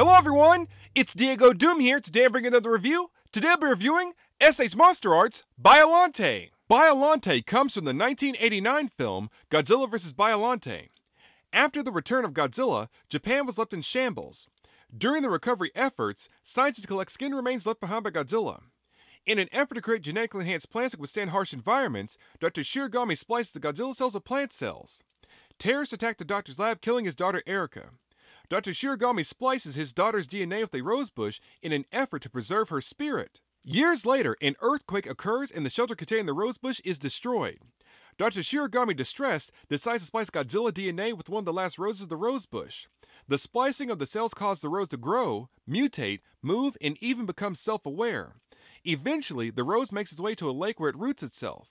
Hello everyone, it's DiegoDoom here. Today I'm bringing another review. Today I'll be reviewing SH Monster Arts Biollante. Biollante comes from the 1989 film Godzilla vs. Biollante. After the return of Godzilla, Japan was left in shambles. During the recovery efforts, scientists collect skin remains left behind by Godzilla. In an effort to create genetically enhanced plants that withstand harsh environments, Dr. Shirogami splices the Godzilla cells with plant cells. Terrorists attack the doctor's lab, killing his daughter Erica. Dr. Shirogami splices his daughter's DNA with a rosebush in an effort to preserve her spirit. Years later, an earthquake occurs and the shelter containing the rosebush is destroyed. Dr. Shirogami, distressed, decides to splice Godzilla DNA with one of the last roses of the rosebush. The splicing of the cells caused the rose to grow, mutate, move, and even become self-aware. Eventually, the rose makes its way to a lake where it roots itself.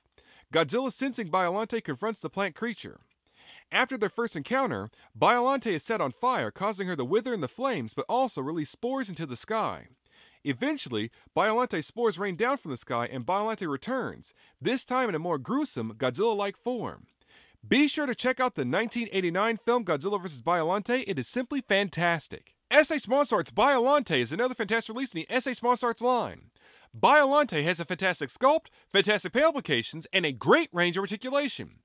Godzilla, sensing Biollante, confronts the plant creature. After their first encounter, Biollante is set on fire, causing her to wither in the flames, but also release spores into the sky. Eventually, Biollante's spores rain down from the sky and Biollante returns, this time in a more gruesome, Godzilla-like form. Be sure to check out the 1989 film Godzilla vs. Biollante. It is simply fantastic. SH Monster Arts Biollante is another fantastic release in the SH Monster Arts line. Biollante has a fantastic sculpt, fantastic paint applications, and a great range of articulation.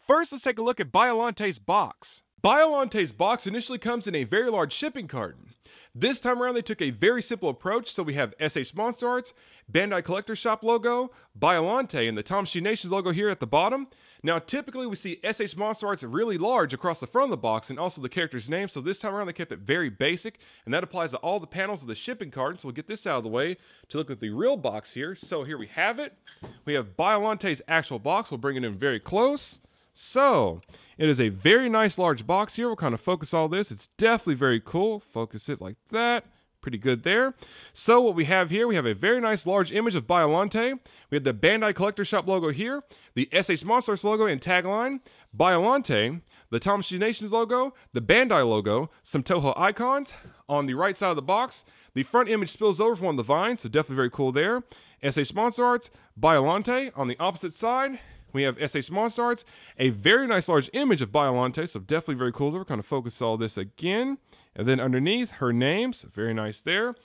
First, let's take a look at Biollante's box. Biollante's box initially comes in a very large shipping carton. This time around, they took a very simple approach, so we have SH Monster Arts, Bandai Collector Shop logo, Biollante, and the Tamashii Nations logo here at the bottom. Now, typically we see SH Monster Arts really large across the front of the box and also the character's name, so this time around they kept it very basic, and that applies to all the panels of the shipping carton. So we'll get this out of the way to look at the real box here. So here we have it. We have Biollante's actual box. We'll bring it in very close. So, it is a very nice large box here. We'll kind of focus all this. It's definitely very cool. Focus it like that. Pretty good there. So what we have here, we have a very nice large image of Biollante. We have the Bandai Collector Shop logo here, the SH Monster Arts logo and tagline, Biollante, the Tamashii Nations logo, the Bandai logo, some Toho icons. On the right side of the box, the front image spills over from one of the vines, so definitely very cool there. SH Monster Arts, Biollante. On the opposite side, we have SH Monster Arts, a very nice large image of Biollante, so definitely very cool. We're kind of focus all this again. And then underneath, her name, so very nice there.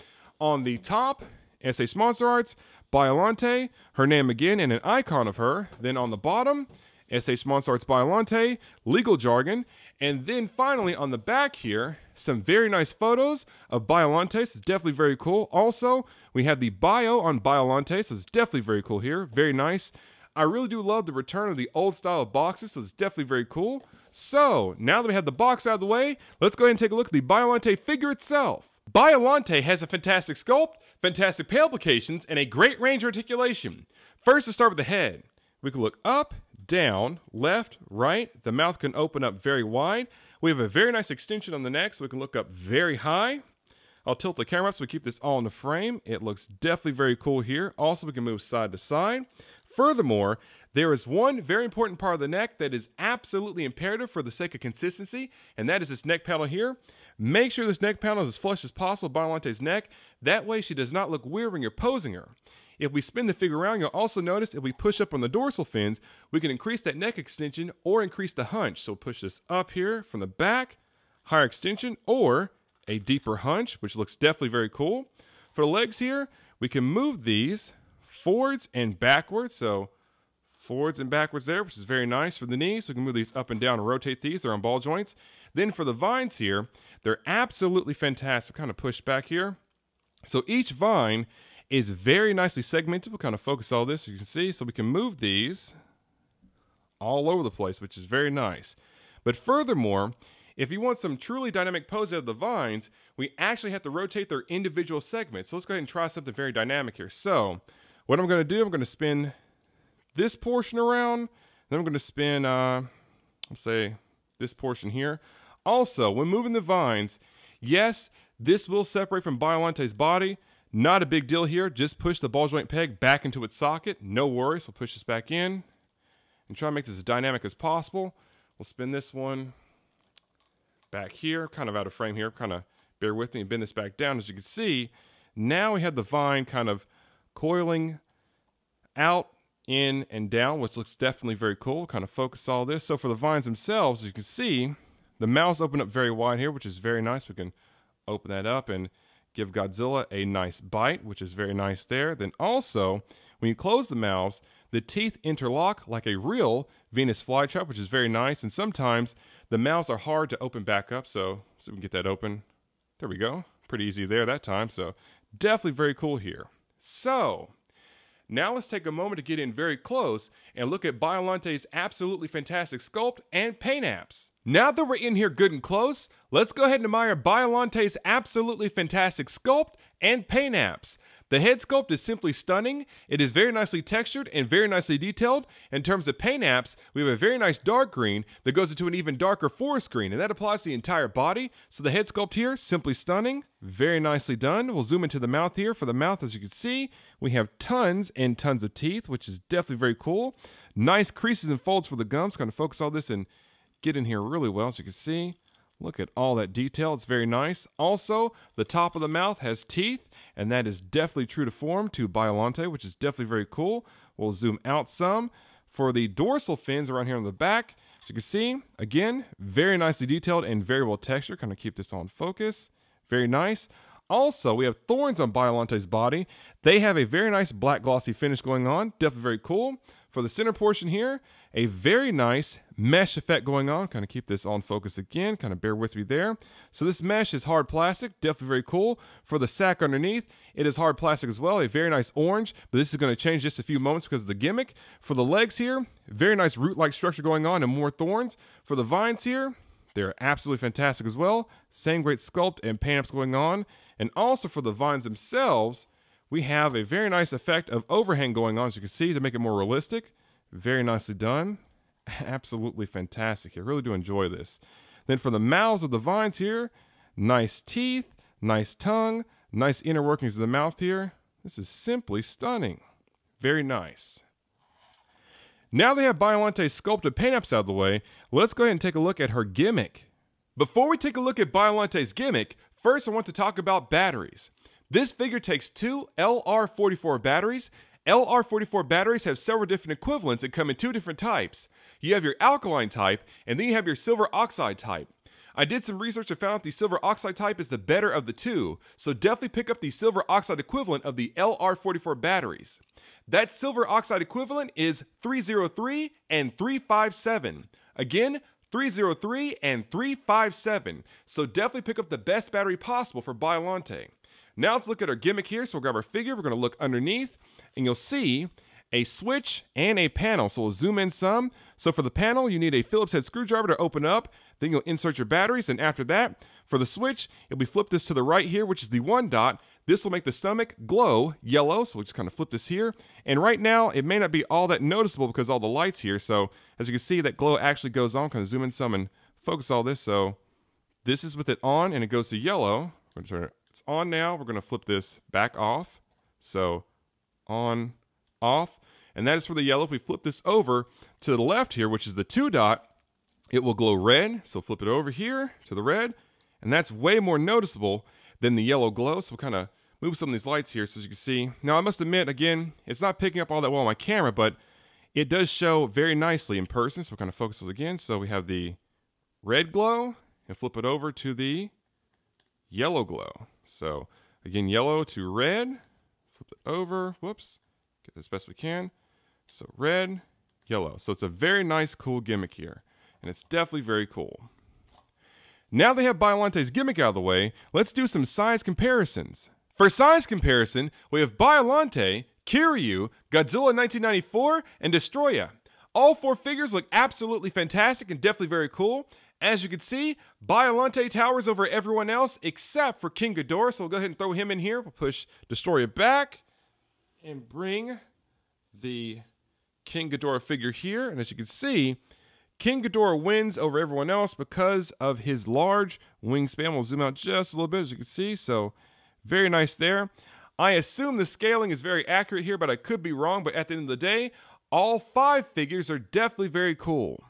On the top, SH Monster Arts, Biollante, her name again, and an icon of her. Then on the bottom, SH Monster Arts Biollante, legal jargon. And then finally on the back here, some very nice photos of Biollante. So it's definitely very cool. Also, we have the bio on Biollante, so it's definitely very cool here. Very nice. I really do love the return of the old style of boxes, so it's definitely very cool. So, now that we have the box out of the way, let's go ahead and take a look at the Biollante figure itself. Biollante has a fantastic sculpt, fantastic paint applications, and a great range of articulation. First, let's start with the head. We can look up, down, left, right. The mouth can open up very wide. We have a very nice extension on the neck, so we can look up very high. I'll tilt the camera up so we keep this all in the frame. It looks definitely very cool here. Also, we can move side to side. Furthermore, there is one very important part of the neck that is absolutely imperative for the sake of consistency, and that is this neck panel here. Make sure this neck panel is as flush as possible with Biollante's neck. That way she does not look weird when you're posing her. If we spin the figure around, you'll also notice if we push up on the dorsal fins, we can increase that neck extension or increase the hunch. So push this up here from the back, higher extension, or a deeper hunch, which looks definitely very cool. For the legs here, we can move these forwards and backwards, so forwards and backwards there, which is very nice. For the knees, we can move these up and down and rotate these. They're on ball joints. Then for the vines here, they're absolutely fantastic. Kind of push back here. So each vine is very nicely segmented. We'll kind of focus all this, as you can see. So we can move these all over the place, which is very nice. But furthermore, if you want some truly dynamic pose out of the vines, we actually have to rotate their individual segments. So let's go ahead and try something very dynamic here. So what I'm going to do, I'm going to spin this portion around. Then I'm going to spin, let's say, this portion here. Also, when moving the vines, yes, this will separate from Biollante's body. Not a big deal here. Just push the ball joint peg back into its socket. No worries. We'll push this back in and try to make this as dynamic as possible. We'll spin this one back here, kind of out of frame here. Kind of bear with me and bend this back down. As you can see, now we have the vine kind of coiling out, in, and down, which looks definitely very cool. Kind of focus all this. So for the vines themselves, as you can see, the mouths open up very wide here, which is very nice. We can open that up and give Godzilla a nice bite, which is very nice there. Then also, when you close the mouths, the teeth interlock like a real Venus flytrap, which is very nice. And sometimes the mouths are hard to open back up, so we can get that open. There we go. Pretty easy there that time, so definitely very cool here. So, now let's take a moment to get in very close and look at Biollante's absolutely fantastic sculpt and paint apps. Now that we're in here good and close, let's go ahead and admire Biollante's absolutely fantastic sculpt and paint apps. The head sculpt is simply stunning. It is very nicely textured and very nicely detailed. In terms of paint apps, we have a very nice dark green that goes into an even darker forest green, and that applies to the entire body. So the head sculpt here, simply stunning. Very nicely done. We'll zoom into the mouth here. For the mouth, as you can see, we have tons and tons of teeth, which is definitely very cool. Nice creases and folds for the gums. Kind of focus all this and get in here really well, as you can see. Look at all that detail. It's very nice. Also, the top of the mouth has teeth, and that is definitely true to form to Biollante, which is definitely very cool. We'll zoom out some. For the dorsal fins around here on the back, as you can see, again, very nicely detailed and very well textured. Kind of keep this on focus. Very nice. Also, we have thorns on Biollante's body. They have a very nice black glossy finish going on. Definitely very cool. For the center portion here, a very nice mesh effect going on. Kind of keep this on focus again. Kind of bear with me there. So this mesh is hard plastic. Definitely very cool. For the sack underneath, it is hard plastic as well. A very nice orange, but this is going to change just a few moments because of the gimmick. For the legs here, very nice root-like structure going on and more thorns. For the vines here, they're absolutely fantastic as well. Same great sculpt and paint apps going on. And also for the vines themselves, we have a very nice effect of overhang going on, as you can see, to make it more realistic. Very nicely done. Absolutely fantastic. I really do enjoy this. Then for the mouths of the vines here, nice teeth, nice tongue, nice inner workings of the mouth here. This is simply stunning. Very nice. Now they have Biollante's sculpted paint apps out of the way, let's go ahead and take a look at her gimmick. Before we take a look at Biollante's gimmick, first I want to talk about batteries. This figure takes two LR44 batteries. LR44 batteries have several different equivalents and come in two different types. You have your alkaline type, and then you have your silver oxide type. I did some research and found out the silver oxide type is the better of the two, so definitely pick up the silver oxide equivalent of the LR44 batteries. That silver oxide equivalent is 303 and 357. Again, 303 and 357. So definitely pick up the best battery possible for Biollante. Now let's look at our gimmick here. So we'll grab our figure, we're going to look underneath, and you'll see a switch and a panel. So we'll zoom in some. So for the panel, you need a Phillips head screwdriver to open up. Then you'll insert your batteries, and after that, for the switch, you'll be flip this to the right here, which is the 1 dot. This will make the stomach glow yellow, so we'll just kind of flip this here. And right now, it may not be all that noticeable because all the lights here. So as you can see, that glow actually goes on. Kind of zoom in some and focus all this. So this is with it on, and it goes to yellow. We're going to turn it. It's on now. We're going to flip this back off. So on, off. And that is for the yellow. If we flip this over to the left here, which is the 2 dot, it will glow red. So flip it over here to the red. And that's way more noticeable than the yellow glow. So we'll kind of move some of these lights here so as you can see. Now I must admit, again, it's not picking up all that well on my camera, but it does show very nicely in person. So we'll kind of focus this again. So we have the red glow and flip it over to the yellow glow. So again, yellow to red, flip it over, whoops, get this best we can. So red, yellow. So it's a very nice, cool gimmick here. And it's definitely very cool. Now they have Biollante's gimmick out of the way, let's do some size comparisons. For size comparison, we have Biollante, Kiryu, Godzilla 1994, and Destroya. All 4 figures look absolutely fantastic and definitely very cool. As you can see, Biollante towers over everyone else except for King Ghidorah, so we'll go ahead and throw him in here. We'll push Destroya back and bring the King Ghidorah figure here. And as you can see, King Ghidorah wins over everyone else because of his large wingspan. We'll zoom out just a little bit, as you can see. So very nice there. I assume the scaling is very accurate here, but I could be wrong. But at the end of the day, all 5 figures are definitely very cool.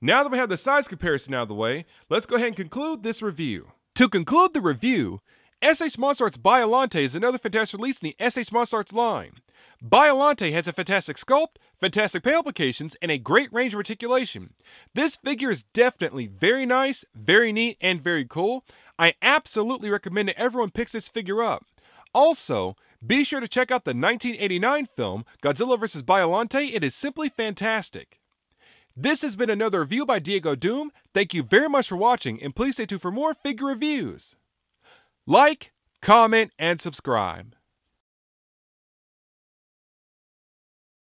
Now that we have the size comparison out of the way, let's go ahead and conclude this review. To conclude the review, SH Monster Arts Biollante is another fantastic release in the SH Monster Arts line. Biollante has a fantastic sculpt, fantastic paint applications, and a great range of articulation. This figure is definitely very nice, very neat, and very cool. I absolutely recommend that everyone picks this figure up. Also, be sure to check out the 1989 film, Godzilla vs. Biollante. It is simply fantastic. This has been another review by DiegoDoom. Thank you very much for watching, and please stay tuned for more figure reviews. Like, comment, and subscribe.